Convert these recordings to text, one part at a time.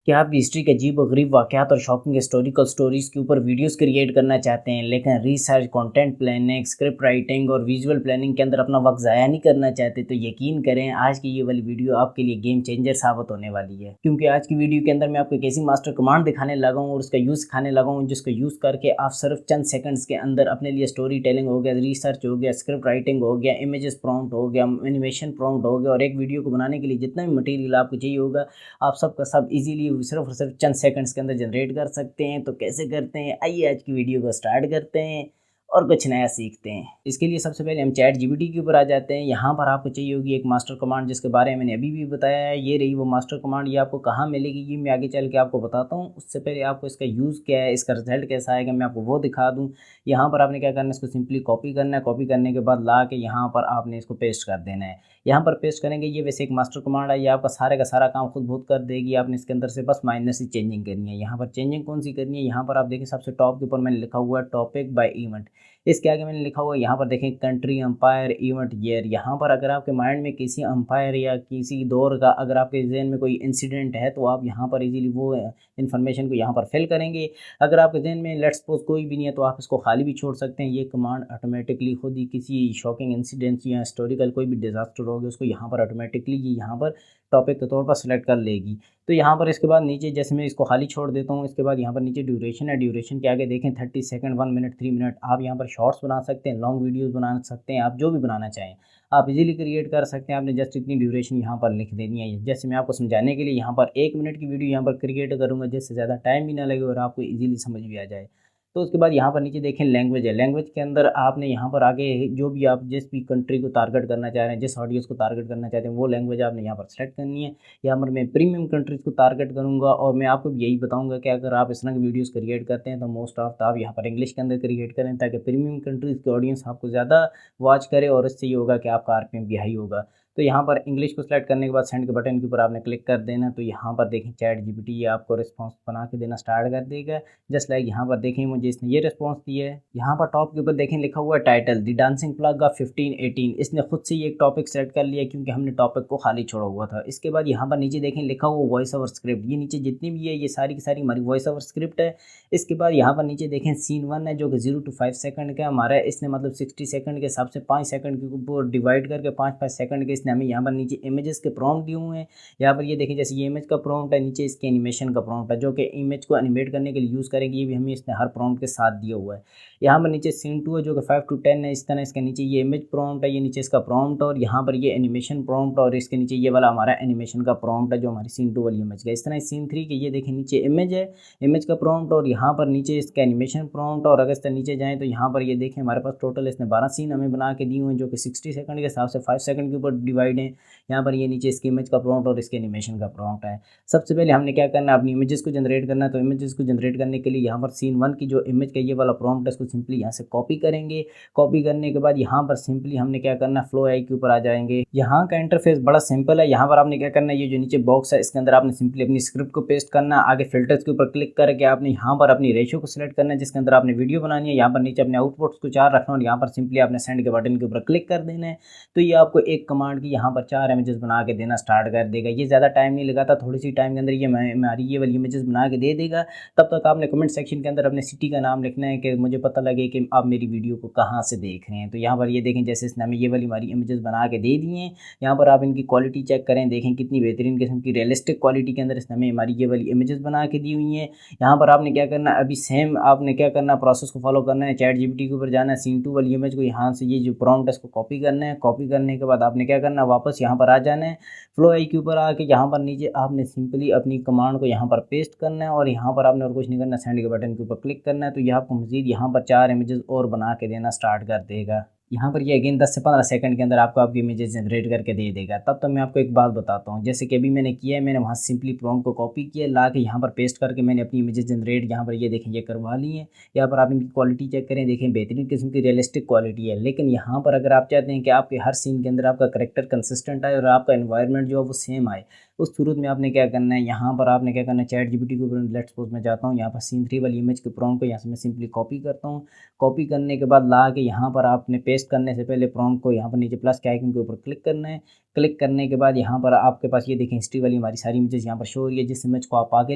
क्या आप हिस्ट्री के अजीब-ओ-गरीब वाक़यात और शॉकिंग हिस्टोरिकल स्टोरीज़ के ऊपर वीडियोज़ क्रिएट करना चाहते हैं, लेकिन research, content planning, script writing और विजुअल प्लानिंग के अंदर अपना वक़्त ज़ाया नहीं करना चाहते, तो यकीन करें आज की ये वाली वीडियो आपके लिए गेम चेंजर साबित होने वाली है। क्योंकि आज की वीडियो के अंदर मैं आपको एक ऐसी मास्टर कमांड दिखाने लगा हूँ और उसका यूज़ सिखाने लगा हूँ, जिसको यूज़ करके आप सिर्फ चंद सेकंड्स के अंदर अपने लिए स्टोरी टेलिंग हो गया, रिसर्च हो गया, स्क्रिप्ट राइटिंग हो गया, इमेजेस प्रॉम्प्ट हो गया, एनिमेशन प्रॉम्प्ट हो गया और एक वीडियो को बनाने के लिए जितना भी मटेरियल आपको चाहिए होगा आप सब का सब इजीली सिर्फ और सिर्फ चंद सेकंड्स के अंदर जनरेट कर सकते हैं। तो कैसे करते हैं, आइए आज की वीडियो को स्टार्ट करते हैं और कुछ नया सीखते हैं। इसके लिए सबसे पहले हम चैट जीपीटी के ऊपर आ जाते हैं। यहाँ पर आपको चाहिए होगी एक मास्टर कमांड, जिसके बारे में मैंने अभी भी बताया है। ये रही वो मास्टर कमांड। ये आपको कहाँ मिलेगी ये मैं आगे चल के आपको बताता हूँ। उससे पहले आपको इसका यूज़ क्या है, इसका रिजल्ट कैसा आएगा, मैं आपको वो दिखा दूँ। यहाँ पर आपने क्या करना है, इसको सिंपली कॉपी करना है। कॉपी करने के बाद ला के यहाँ पर आपने इसको पेस्ट कर देना है। यहाँ पर पेस्ट करेंगे, ये वैसे एक मास्टर कमांड है, ये आपका सारे का सारा काम खुद बहुत कर देगी। आपने इसके अंदर से बस माइनर सी चेंजिंग करनी है। यहाँ पर चेंजिंग कौन सी करनी है, यहाँ पर आप देखिए सबसे टॉप के ऊपर मैंने लिखा हुआ है टॉपिक बाय इवेंट। इसके आगे मैंने लिखा हुआ है, यहाँ पर देखें कंट्री, अंपायर, इवेंट, ईयर। यहाँ पर अगर आपके माइंड में किसी अंपायर या किसी दौर का अगर आपके जहन में कोई इंसिडेंट है तो आप यहाँ पर इजीली वो इन्फॉर्मेशन को यहाँ पर फिल करेंगे। अगर आपके जहन में लेट्स सपोज कोई भी नहीं है तो आप इसको खाली भी छोड़ सकते हैं। ये कमांड ऑटोमेटिकली खुद ही किसी शॉकिंग इंसिडेंट्स या हिस्टोरिकल कोई भी डिजास्टर हो गया उसको यहाँ पर ऑटोमेटिकली ये यहाँ पर टॉपिक के तौर पर सिलेक्ट कर लेगी। तो यहाँ पर इसके बाद नीचे जैसे मैं इसको खाली छोड़ देता हूँ, इसके बाद यहाँ पर नीचे ड्यूरेशन है। ड्यूरेशन के आगे देखें 30 सेकंड, 1 मिनट, 3 मिनट। आप यहाँ पर शॉर्ट्स बना सकते हैं, लॉन्ग वीडियोस बना सकते हैं, आप जो भी बनाना चाहें आप इजीली क्रिएट कर सकते हैं। आपने जस्ट इतनी ड्यूरेशन यहाँ पर लिख देनी है। जैसे मैं आपको समझाने के लिए यहाँ पर 1 मिनट की वीडियो यहाँ पर क्रिएट करूँगा, जिससे ज़्यादा टाइम भी ना लगे और आपको इजीली समझ भी आ जाए। तो उसके बाद यहाँ पर नीचे देखें लैंग्वेज है। लैंग्वेज के अंदर आपने यहाँ पर आगे जो भी आप जिस भी कंट्री को टारगेट करना चाह रहे हैं, जिस ऑडियंस को टारगेट करना चाहते हैं, वो लैंग्वेज आपने यहाँ पर सेलेक्ट करनी है। यहाँ पर मैं प्रीमियम कंट्रीज़ को टारगेट करूँगा और मैं आपको भी यही बताऊँगा कि अगर आप इस तरह की वीडियोज़ क्रिएट करते हैं तो मोस्ट ऑफ आप यहाँ पर इंग्लिश के अंदर क्रिएट करें, ताकि प्रीमियम कंट्रीज़ की ऑडियंस आपको ज़्यादा वॉच करे और इससे ये होगा कि आपका आरपीएम भी हाई होगा। तो यहाँ पर इंग्लिश को सिलेक्ट करने के बाद सेंड के बटन के ऊपर आपने क्लिक कर देना। तो यहाँ पर देखें चैट जीपीटी ये आपको रिस्पॉन्स बना के देना स्टार्ट कर देगा। जस्ट लाइक यहाँ पर देखें मुझे इसने ये रिस्पॉन्स दिया है। यहाँ पर टॉप के ऊपर देखें लिखा हुआ है title the dancing plug of 1518। इसने खुद से ये एक टॉपिक सेलेक्ट कर लिया क्योंकि हमने टॉपिक को खाली छोड़ा हुआ था। इसके बाद यहाँ पर नीचे देखें लिखा हुआ वॉइस ओवर स्क्रिप्ट। ये नीचे जितनी भी है ये सारी की सारी हमारी वॉइस ओवर स्क्रिप्ट है। इसके बाद यहाँ पर नीचे देखें सीन 1 है, जो कि 0 to 5 सेकंड का हमारा है। इसने मतलब 60 सेकंड के हिसाब से 5 सेकंड के ऊपर डिवाइड करके 5-5 सेकंड के इसने हमें यहाँ पर नीचे इमेजेस के प्रॉम्प्ट दिए हुए हैं। यहाँ पर ये देखिए जैसे ये इमेज का प्रॉम्प्ट है, नीचे इसके एनिमेशन का प्रॉम्प्ट है, जो कि इमेज को एनिमेट करने के लिए यूज़ करेंगे। ये भी हमें इसने हर प्रॉम्प्ट के साथ दिया हुआ है। यहाँ पर नीचे सीन 2 है, जो कि 5 to 10 है। इस तरह इसके नीचे ये इमेज प्रॉम्प्ट है, ये नीचे इसका प्रॉम्प्ट और यहाँ पर ये एनिमेशन प्रॉम्प्ट और इसके नीचे ये वाला हमारा एनिमेशन का प्रॉम्प्ट है, जो हमारी सीन 2 वाली इमेज का। इस तरह सीन 3 के ये देखिए नीचे इमेज है, इमेज का प्रॉम्प्ट और यहाँ पर नीचे इसका एनिमेशन प्रॉम्प्ट। और अगर इस तरह नीचे जाएँ तो यहाँ पर ये देखें हमारे पास टोटल इसने 12 सीन हमें बना के दिए हुए हैं, जो कि 60 सेकंड के हिसाब से 5 सेकंड के ऊपर डिवाइड है। यहाँ पर ये नीचे इसकी इमेज का प्रॉम्प्ट और इसके एनिमेशन का प्रॉम्प्ट है। सबसे पहले हमने क्या करना है, अपनी इमेजेस को जनरेट करना है। तो इमेजेस को जनरेट करने के लिए यहाँ पर सीन 1 की जो इमेज का ये वाला प्रॉम्प्ट है, इसको सिंपली यहाँ से कॉपी करेंगे। कॉपी करने के बाद यहाँ पर सिंपली हमने क्या करना है, फ्लो एआई के ऊपर आ जाएंगे। यहाँ का इंटरफेस बड़ा सिंपल है। यहाँ पर आपने क्या करना है, ये जो नीचे बॉक्स है इसके अंदर आपने सिंपली अपनी स्क्रिप्ट को पेस्ट करना है। आगे फिल्टर्स के ऊपर क्लिक करके आपने यहाँ पर अपनी रेशियो को सिलेक्ट करना है, जिसके अंदर आपने वीडियो बनानी है। यहाँ पर नीचे अपने आउटपुट्स को 4 रखना और यहाँ पर सिंपली आपने सेंड के बटन के ऊपर क्लिक कर देना है। तो ये आपको एक कमांड की यहाँ पर 4 इमेजेस बना के देना स्टार्ट कर देगा। ये ज़्यादा टाइम नहीं लगाता, थोड़ी सी टाइम के अंदर ये हमारी ये वाली इमेजेस बना के दे देगा। तब तक आपने कमेंट सेक्शन के अंदर अपने सिटी का नाम लिखना है कि मुझे पता लगे कि आप मेरी वीडियो को कहाँ से देख रहे हैं। तो यहाँ पर ये देखें जैसे इसने हमें ये वाली हमारी इमेजेस बना के दे दी हैं। यहाँ पर आप इनकी क्वालिटी चेक करें, देखें कितनी बेहतरीन किस्म की रियलिस्टिक क्वालिटी के अंदर इसने हमें हमारी ये वाली इमेजेस बना के दी हुई हैं। यहाँ पर आपने क्या करना है, अभी सेम आपने क्या करना है, प्रोसेस को फॉलो करना है। चैट जीपीटी के ऊपर जाना है, सीन 2 वाली इमेज को यहाँ से ये जो प्रॉम्प्ट है इसको कॉपी करना है। कॉपी करने के बाद आपने क्या करना है, वापस यहाँ पर आ जाना है। फ्लो आई के ऊपर आके यहाँ पर नीचे आपने सिंपली अपनी कमांड को यहाँ पर पेस्ट करना है और यहाँ पर आपने और कुछ नहीं करना, सेंड के बटन के ऊपर क्लिक करना है। तो ये आपको मजीद यहाँ पर 4 इमेजेस और बना के देना स्टार्ट कर देगा। यहाँ पर ये अगेन 10 से 15 सेकंड के अंदर आपको आपकी इमेजेस जनरेट करके दे देगा। तब तक मैं आपको एक बात बताता हूँ, जैसे कि अभी मैंने किया है, मैंने वहाँ सिंपली प्रॉम्प्ट को कॉपी किया, ला के यहाँ पर पेस्ट करके मैंने अपनी इमेजेस जनरेट यहाँ पर ये देखें ये करवा ली हैं। यहाँ पर आप इनकी क्वालिटी चेक करें, देखें बेहतरीन किस्म की रियलिस्टिक क्वालिटी है। लेकिन यहाँ पर अगर आप चाहते हैं कि आपके हर सीन के अंदर आपका करेक्टर कंसिस्टेंट आए और आपका एनवायरनमेंट जो है वो सेम आए, उस सूरत में आपने क्या करना है, यहाँ पर आपने क्या करना है, चैट जीपीटी के ऊपर लेट्स सपोज मैं जाता हूँ, यहाँ पर सीन 3 वाली इमेज के प्रॉम्प्ट को यहाँ से मैं सिंपली कॉपी करता हूँ। कॉपी करने के बाद ला के यहाँ पर आपने पेस्ट करने से पहले प्रॉम्प्ट को यहाँ पर नीचे प्लस के आइकन के ऊपर क्लिक करना है। क्लिक करने के बाद यहाँ पर आपके पास ये देखें हिस्ट्री वाली हमारी सारी इमेजेस यहाँ पर शो हो रही है। जिस इमेज को आप आगे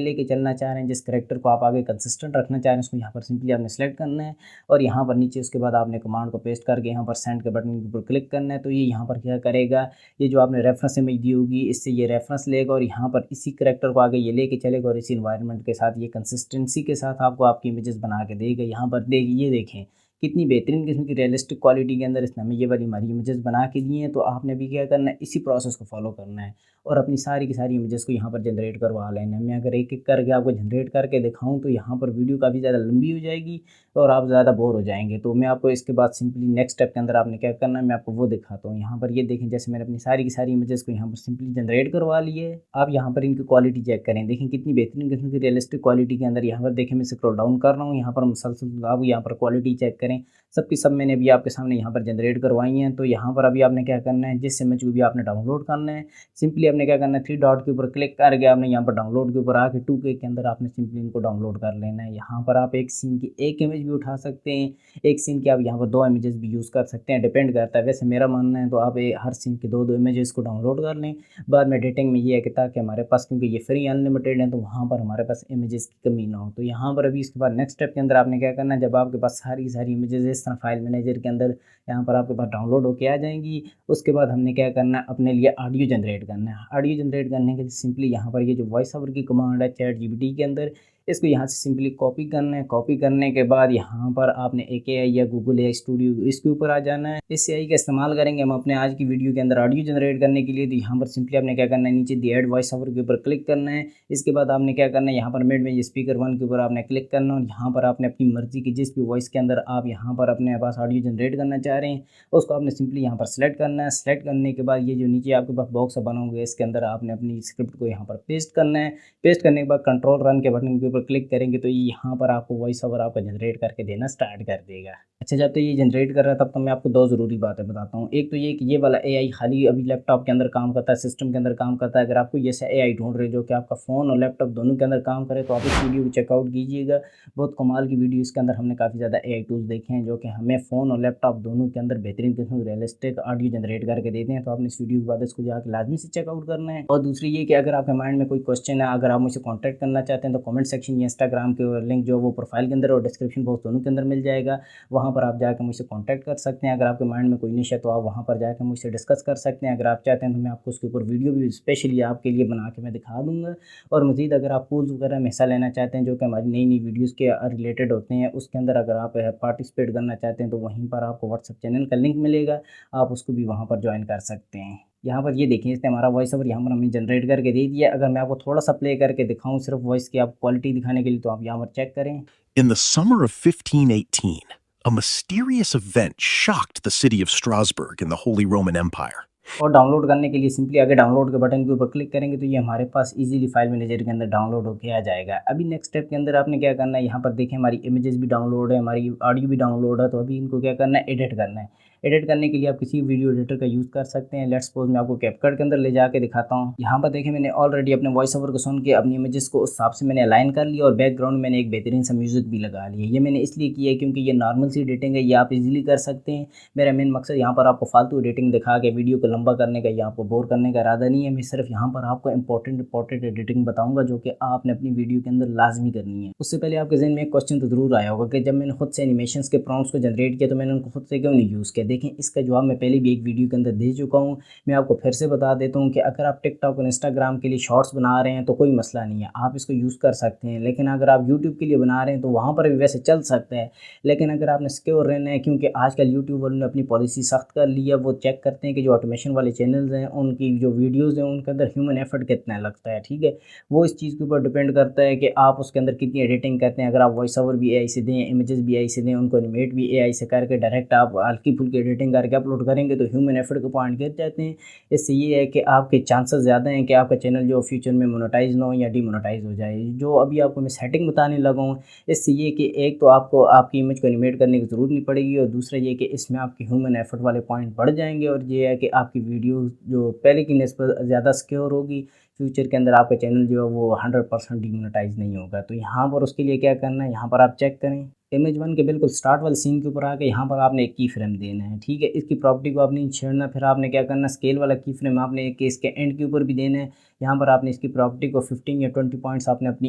लेके चलना चाह रहे हैं, जिस करेक्टर को आप आगे कंसिस्टेंट रखना चाह रहे हैं, उसको यहाँ पर सिंपली आपने सेलेक्ट करना है और यहाँ पर नीचे उसके बाद आपने कमांड को पेस्ट करके यहाँ पर सेंड के बटन के ऊपर क्लिक करना है। तो ये यहाँ पर क्या करेगा, ये जो आपने रेफरेंस इमेज दी होगी इससे ये रेफरेंस लेगा और यहाँ पर इसी करेक्टर को आगे ये लेके चलेगा और इसी इन्वायरमेंट के साथ ये कंसिस्टेंसी के साथ आपको आपकी इमेजेस बना के देगा। यहाँ पर ये देखें कितनी बेहतरीन किस्म की रियलिस्टिक क्वालिटी के अंदर इसने हमें ये वाली हमारी इमेजेस बना के दी हैं। तो आपने भी क्या करना है, इसी प्रोसेस को फॉलो करना है और अपनी सारी की सारी इमेजेस को यहाँ पर जनरेट करवा लेना है। मैं अगर एक एक करके आपको जनरेट करके दिखाऊं तो यहाँ पर वीडियो काफ़ी ज़्यादा लंबी हो जाएगी और आप ज़्यादा बोर हो जाएंगे। तो मैं आपको इसके बाद सिंपली नेक्स्ट स्टेप के अंदर आपने क्या करना है मैं आपको वो दिखाता हूँ। यहाँ पर ये देखें, जैसे मैंने अपनी सारी की सारी इमेजेस को यहाँ पर सिंपली जनरेट करवा ली है। आप यहाँ पर इनकी क्वालिटी चेक करें, देखें कितनी बेहतरीन किस्म की रियलिस्टिक क्वालिटी के अंदर। यहाँ पर देखें मैं स्क्रॉल डाउन कर रहा हूँ, यहाँ पर मुसलसल आप यहाँ पर क्वालिटी चेक करें, सबकी सब मैंने अभी आपके सामने यहाँ पर जनरेट करवाई हैं। तो यहाँ पर अभी आपने क्या करना है, जिस इमेज को भी आपने डाउनलोड करना है सिंपली आपने क्या करना है, 3 डॉट के ऊपर क्लिक करके आपने यहाँ पर डाउनलोड के ऊपर आके 2K के अंदर आपने सिंपली इनको डाउनलोड कर लेना है। यहाँ पर आप एक सीन की एक इमेज भी उठा सकते हैं, एक सीन की आप यहाँ पर 2 इमेजेस भी यूज़ कर सकते हैं, डिपेंड करता है। वैसे मेरा मानना है तो आप हर सीन की 2 इमेजेस को डाउनलोड कर लें। बाद में एडिटिंग में ये है कि ताकि हमारे पास, क्योंकि ये फ्री अनलिमिटेड है तो वहाँ पर हमारे पास इमेजेस की कमी ना हो। तो यहाँ पर अभी इसके बाद नेक्स्ट स्टेप के अंदर आपने क्या करना है, जब आपके पास सारी सारी इमेजेस इस तरह फाइल मैनेजर के अंदर यहाँ पर आपके पास डाउनलोड होके आ जाएंगी, उसके बाद हमने क्या करना है, अपने लिए ऑडियो जनरेट करना है। ऑडियो जनरेट करने के लिए सिंपली यहाँ पर ये जो वॉइस ओवर की कमांड है चैट जीपीटी के अंदर, इसको यहाँ से सिंपली कॉपी करना है। कॉपी करने के बाद यहाँ पर आपने एक एआई या गूगल एआई स्टूडियो इसके ऊपर आ जाना है। इस एआई का इस्तेमाल करेंगे हम अपने आज की वीडियो के अंदर ऑडियो जनरेट करने के लिए। तो यहाँ पर सिंपली आपने क्या करना है, नीचे दी एड वॉइस ओवर के ऊपर क्लिक करना है। इसके बाद आपने क्या करना है, यहाँ पर मिड में स्पीकर 1 के ऊपर आपने क्लिक करना है और यहाँ पर आपने अपनी मर्जी की जिस भी वॉइस के अंदर आप यहाँ पर अपने पास ऑडियो जनरेट करना चाह रहे हैं उसको आपने सिंपली यहाँ पर सेलेक्ट करना है। सेलेक्ट करने के बाद ये जो नीचे आपके पास बॉक्स बना होगा इसके अंदर आपने अपनी स्क्रिप्ट को यहाँ पर पेस्ट करना है। पेस्ट करने के बाद कंट्रोल रन के बटन के ऊपर क्लिक करेंगे तो यहाँ पर आपको वॉइस ओवर आपका जनरेट करके देना स्टार्ट कर देगा। अच्छा, जब तो ये जनरेट कर रहा है तब तो मैं आपको 2 ज़रूरी बातें बताता हूँ। एक तो ये कि ये वाला एआई खाली अभी लैपटॉप के अंदर काम करता है, सिस्टम के अंदर काम करता है। अगर आपको ये ऐसा एआई ढूंढ रहे जो कि आपका फ़ोन और लैपटॉप दोनों के अंदर काम करे तो आप इस वीडियो को चेकआउट कीजिएगा। बहुत कमाल की वीडियो, इसके अंदर हमने काफ़ी ज़्यादा एआई टूल्स देखे हैं जो कि हमें फ़ोन और लैपटॉप दोनों के अंदर बेहतरीन किस्म की रियलिस्टिक ऑडियो जनरेट करके देते हैं। तो आपने इस वीडियो के बाद इसको जाकर लाजमी से चेकआउट करना है। और दूसरी ये कि अगर आपके माइंड में कोई क्वेश्चन है, अगर आप मुझसे कॉन्टैक्ट करना चाहते हैं तो कमेंट सेक्शन या इंस्टाग्राम के लिंक जो वो प्रोफाइल के अंदर और डिस्क्रिप्शन बॉक्स दोनों के अंदर मिल जाएगा, वहाँ पर आप जाकर मुझसे कॉन्टैक्ट कर सकते हैं। अगर आपके माइंड में कोई निश है तो आप वहाँ पर जाकर मुझसे डिस्कस कर सकते हैं। अगर आप चाहते हैं तो मैं आपको उसके ऊपर वीडियो भी स्पेशली आपके लिए बना के मैं दिखा दूँगा। और मज़ीद अगर आप पूल्स वगैरह में हिस्सा लेना चाहते हैं जो कि हमारी नई नई वीडियोज़ के रिलेटेड होते हैं, उसके अंदर अगर आप पार्टिसिपेट करना चाहते हैं तो वहीं पर आपको व्हाट्सएप चैनल का लिंक मिलेगा, आप उसको भी वहाँ पर ज्वाइन कर सकते हैं। यहाँ पर ये देखिए इसने हमारा वॉइस ओवर यहाँ पर हमें जनरेट करके दे दिया। अगर मैं आपको थोड़ा सा प्ले करके दिखाऊं सिर्फ वॉइस की आप क्वालिटी दिखाने के लिए तो आप यहाँ पर चेक करें। In the summer of 1518, a mysterious event shocked the city of Strasbourg in the Holy Roman Empire. और डाउनलोड करने के लिए सिंपली आगे डाउनलोड के बटन के ऊपर क्लिक करेंगे तो ये हमारे पास इजीली फाइल मैनेजर के अंदर डाउनलोड होके आ जाएगा। अभी नेक्स्ट स्टेप के अंदर आपने क्या करना है, यहाँ पर देखें हमारी इमेजेस भी डाउनलोड है, हमारी ऑडियो भी डाउनलोड है। तो अभी इनको क्या करना है, एडिट करना है। एडिट करने के लिए आप किसी वीडियो एडिटर का यूज़ कर सकते हैं। लेट्स सपोज मैं आपको कैपकट के अंदर ले जाके दिखाता हूँ। यहाँ पर देखें मैंने ऑलरेडी अपने वॉइस ओवर को सुन के अपनी इमेजेस को उस हिसाब से मैंने अलाइन कर लिया और बैकग्राउंड में मैंने एक बेहतरीन सा म्यूज़िक भी लगा लिया। ये मैंने इसलिए किया है क्योंकि ये नॉर्मल सी एडिटिंग है, ये आप इजीली कर सकते हैं। मेरा मेन मकसद यहाँ पर आपको फालतू एडिटिंग दिखा के वीडियो को लंबा करने का या आपको बोर करने का इरादा नहीं है। मैं सिर्फ यहाँ पर आपको इंपॉर्टेंट एडिटिंग बताऊंगा जो कि आपने अपनी वीडियो के अंदर लाजमी करनी है। उससे पहले आपके जहन में एक क्वेश्चन तो जरूर आया होगा कि जब मैंने खुद से एनिमेशंस के प्रॉम्प्ट्स को जनरेट किया तो मैंने उनको खुद से क्यों नहीं यूज़ किया। देखें इसका जवाब मैं पहले भी एक वीडियो के अंदर दे चुका हूँ। मैं आपको फिर से बता देता हूँ कि अगर आप टिकटॉक और इंस्टाग्राम के लिए शॉर्ट्स बना रहे हैं तो कोई मसला नहीं है, आप इसको यूज़ कर सकते हैं। लेकिन अगर आप यूट्यूब के लिए बना रहे हैं तो वहाँ पर भी वैसे चल सकता है। लेकिन अगर आपने सिक्योर रहना है, क्योंकि आजकल यूट्यूब वालों ने अपनी पॉलिसी सख्त कर ली है, वो चेक करते हैं कि जो ऑटोमेशन वाले चैनल्स हैं उनकी जो वीडियोज़ हैं उनके अंदर ह्यूमन एफर्ट कितना लगता है। ठीक है, वो इस चीज़ के ऊपर डिपेंड करता है कि आप उसके अंदर कितनी एडिटिंग करते हैं। अगर आप वॉइस ओवर भी एआई से दें, इमेजेस भी एआई से दें, उनको एनिमेट भी एआई से करके डायरेक्ट आप हल्की फुल्की एडिटिंग करके अपलोड करेंगे तो ह्यूमन एफर्ट के पॉइंट गिर जाते हैं। इससे ये है कि आपके चांसेस ज़्यादा हैं कि आपका चैनल जो फ्यूचर में मोनेटाइज ना हो या डीमोनेटाइज हो जाए। जो अभी आपको मैं सेटिंग बताने लगा हूँ, इससे ये कि एक तो आपको आपकी इमेज को एनिमेट करने की ज़रूरत नहीं पड़ेगी और दूसरा ये कि इसमें आपके ह्यूमन एफर्ट वाले पॉइंट बढ़ जाएंगे और ये है कि आपकी वीडियो जो पहले की निस्बत ज़्यादा सिक्योर होगी। फ्यूचर के अंदर आपका चैनल जो है वो 100% डीमोनेटाइज नहीं होगा। तो यहाँ पर उसके लिए क्या करना है, यहाँ पर आप चेक करें इमेज 1 के बिल्कुल स्टार्ट वाले सीन के ऊपर आके यहाँ पर आपने एक की फ्रेम देना है, ठीक है। इसकी प्रॉपर्टी को आपने नहीं छेड़ना, फिर आपने क्या करना, स्केल वाला की फ्रेम आपने एक इसके एंड के ऊपर भी देना है। यहाँ पर आपने इसकी प्रॉपर्टी को 15 या 20 पॉइंट्स आपने अपनी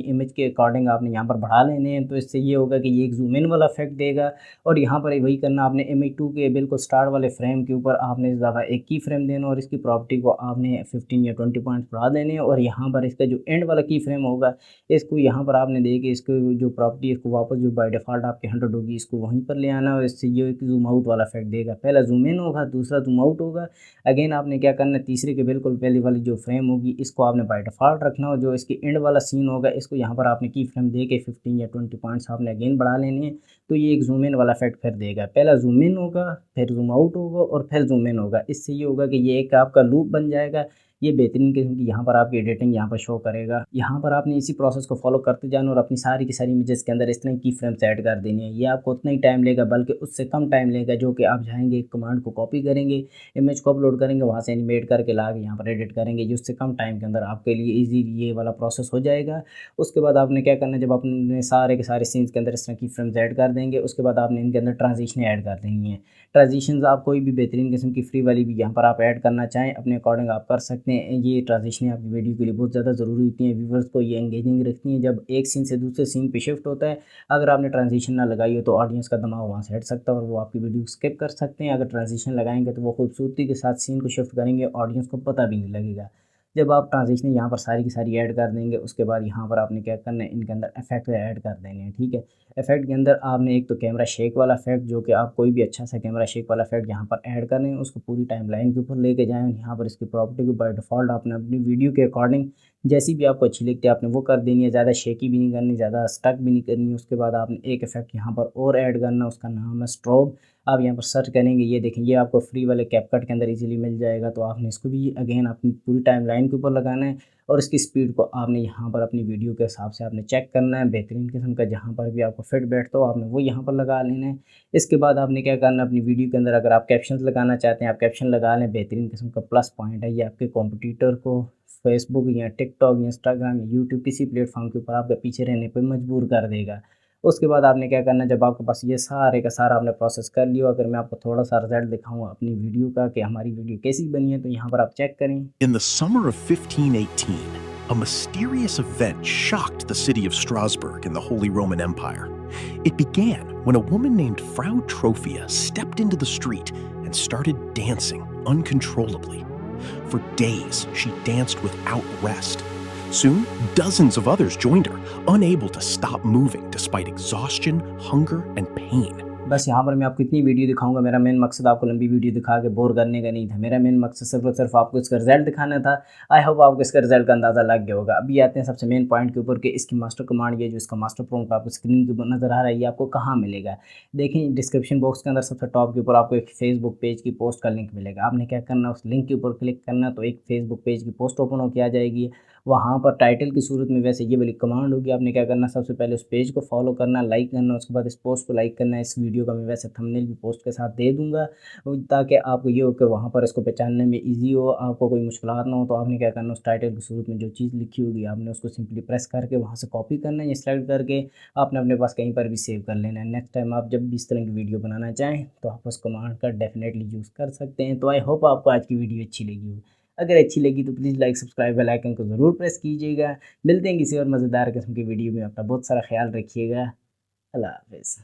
इमेज के अकॉर्डिंग आपने यहाँ पर बढ़ा लेने हैं। तो इससे ये होगा कि ये एक जूम इन वाला इफेक्ट देगा। और यहाँ पर वही करना, आपने इमेज 2 के बिल्कुल स्टार्ट वाले फ्रेम के ऊपर आपने इस दफ़ा एक की फ्रेम देना और इसकी प्रॉपर्टी को आपने 15 या 20 पॉइंट्स बढ़ा देने हैं। और यहाँ पर इसका जो एंड वाला की फ्रेम होगा, इसको यहाँ पर आपने दे के इसको जो प्रॉपर्टी है इसको वापस जो बाय डिफ़ॉल्ट आपके 100 होगी इसको वहीं पर ले आना। और इससे ये एक जूम आउट वाला इफेक्ट देगा। पहला जूम इन होगा, दूसरा जूम आउट होगा। अगेन आपने क्या करना है, तीसरे के बिल्कुल पहली वाली जो फ्रेम होगी इसको आपने बाय डिफ़ॉल्ट रखना। और जो इसकी एंड वाला सीन होगा इसको यहाँ पर आपने की फ्रेम दे के 15 या 20 पॉइंट्स आपने अगेन बढ़ा लेने हैं। तो ये एक जूम इन वाला इफेक्ट फिर देगा। पहला जूम इन होगा, फिर जूम आउट होगा और फिर जूम इन होगा। इससे ये होगा कि ये एक आपका लूप बन जाएगा। ये बेहतरीन किस्म की यहाँ पर आपकी एडिटिंग यहाँ पर शो करेगा। यहाँ पर आपने इसी प्रोसेस को फॉलो करते जाना और अपनी सारी की सारी इमेजेस के अंदर इस तरह की फ्रेम्स ऐड कर देनी है। ये आपको उतना ही टाइम लेगा, बल्कि उससे कम टाइम लेगा, जो कि आप जाएंगे एक कमांड को कॉपी करेंगे, इमेज को अपलोड करेंगे, वहाँ से एनिमेट करके ला के यहाँ पर एडिट करेंगे। जो उससे कम टाइम के अंदर आपके लिए ईजी ये वाला प्रोसेस हो जाएगा। उसके बाद आपने क्या करना है, जब आपने सारे के सारे सीन्स के अंदर इस तरह की फ्रेम्स ऐड कर देंगे, उसके बाद आपने इनके अंदर ट्रांजिशन ऐड कर देनी है। ट्रांजिशंस आप कोई भी बेहतरीन किस्म की फ्री वाली भी यहाँ पर आप ऐड करना चाहें अपने अकॉर्डिंग आप कर सकते हैं। ये ट्रांजिशनें आपकी वीडियो के लिए बहुत ज़्यादा ज़रूरी होती हैं। व्यूवर्स को ये एंगेजिंग रखती हैं जब एक सीन से दूसरे सीन पे शिफ्ट होता है। अगर आपने ट्रांजिशन ना लगाई हो तो ऑडियंस का दिमाग वहाँ से हट सकता है और वो आपकी वीडियो स्किप कर सकते हैं। अगर ट्रांजिशन लगाएंगे तो वो खूबसूरती के साथ सीन को शिफ्ट करेंगे, ऑडियंस को पता भी नहीं लगेगा। जब आप ट्रांजिशन यहाँ पर सारी की सारी ऐड कर देंगे, उसके बाद यहाँ पर आपने क्या करना है, इनके अंदर इफेक्ट ऐड कर देने हैं, ठीक है। इफेक्ट के अंदर आपने एक तो कैमरा शेक वाला इफेक्ट, जो कि आप कोई भी अच्छा सा कैमरा शेक वाला इफेक्ट यहाँ पर ऐड करें, उसको पूरी टाइम लाइन के ऊपर लेके जाएं। यहाँ पर इसकी प्रॉपर्टी को बाय डिफ़ॉल्ट आपने अपनी वीडियो के अकॉर्डिंग जैसी भी आपको अच्छी लगती है आपने वो कर देनी है। ज़्यादा शेकी भी नहीं करनी, ज़्यादा स्टक भी नहीं करनी। उसके बाद आपने एक इफेक्ट यहाँ पर और ऐड करना, उसका नाम है स्ट्रोब। आप यहाँ पर सर्च करेंगे, ये देखें, ये आपको फ्री वाले कैपकट के अंदर इजीली मिल जाएगा। तो आपने इसको भी अगेन अपनी पूरी टाइम लाइन के ऊपर लगाना है और इसकी स्पीड को आपने यहाँ पर अपनी वीडियो के हिसाब से आपने चेक करना है। बेहतरीन किस्म का जहाँ पर भी आपको फिट बैठता हो आपने वो यहाँ पर लगा लेना है। इसके बाद आपने क्या करना है, अपनी वीडियो के अंदर अगर आप कैप्शंस लगाना चाहते हैं आप कैप्शन लगा लें। बेहतरीन किस्म का प्लस पॉइंट है, ये आपके कॉम्पिटिटर को फेसबुक या टिकटॉक या इंस्टाग्राम या यूट्यूब किसी प्लेटफॉर्म के ऊपर आपके पीछे रहने पर मजबूर कर देगा। उसके बाद आपने क्या करना है, जब आपके पास ये सारे का सारा आपने प्रोसेस कर लिया, अगर मैं आपको थोड़ा सा रिजल्ट दिखाऊँ अपनी वीडियो का कि हमारी वीडियो कैसी बनी है, तो यहाँ पर आप चेक करें। In the summer of 1518, a mysterious event shocked the city of Strasbourg in the Holy Roman Empire. It began when a woman named Frau Trophia stepped into the street and started dancing uncontrollably. For days, she danced without rest. Soon, dozens of others joined her, unable to stop moving despite exhaustion, hunger, and pain. बस यहाँ पर मैं आपको इतनी video दिखाऊंगा। मेरा main मकसद आपको लंबी वीडियो दिखा के बोर करने का नहीं था। मेरा मेन मकसद सिर्फ और सिर्फ आपको इसका रिजल्ट दिखाना था। आई होप आपको इसका रिजल्ट का अंदाज़ा लग गया होगा। अभी आते हैं सबसे मेन पॉइंट के ऊपर कि इसकी मास्टर कमांड, ये जो इसका मास्टर प्रॉम्प्ट आपको स्क्रीन के ऊपर नज़र आ रहा है, ये आपको कहाँ मिलेगा। देखें, डिस्क्रिप्शन बॉक्स के अंदर सबसे टॉप के ऊपर आपको एक फेसबुक पेज की पोस्ट का लिंक मिलेगा। आपने क्या करना है, उस लिंक के ऊपर क्लिक करना, तो एक फेसबुक पेज की पोस्ट ओपन होकर आ जाएगी। वहाँ पर टाइटल की सूरत में वैसे ये वाली कमांड होगी। आपने क्या करना, सबसे पहले उस पेज को फॉलो करना, लाइक करना, उसके बाद इस पोस्ट को लाइक करना है। इस वीडियो का मैं वैसे थंबनेल भी पोस्ट के साथ दे दूंगा ताकि आपको ये हो कि वहाँ पर इसको पहचानने में इजी हो, आपको कोई मुश्किलात ना हो। तो आपने क्या करना, उस टाइटल की सूरत में जो चीज़ लिखी होगी आपने उसको सिंपली प्रेस करके वहाँ से कॉपी करना है या सेलेक्ट करके आपने अपने पास कहीं पर भी सेव कर लेना है। नेक्स्ट टाइम आप जब भी इस तरह की वीडियो बनाना चाहें तो आप उस कमांड का डेफिनेटली यूज़ कर सकते हैं। तो आई होप आपको आज की वीडियो अच्छी लगी हो। अगर अच्छी लगी तो please like, subscribe, bell icon को ज़रूर प्रेस कीजिएगा। मिलते हैं किसी और मज़ेदार किस्म की वीडियो में। अपना बहुत सारा ख्याल रखिएगा। अल्लाह हाफ़िज़।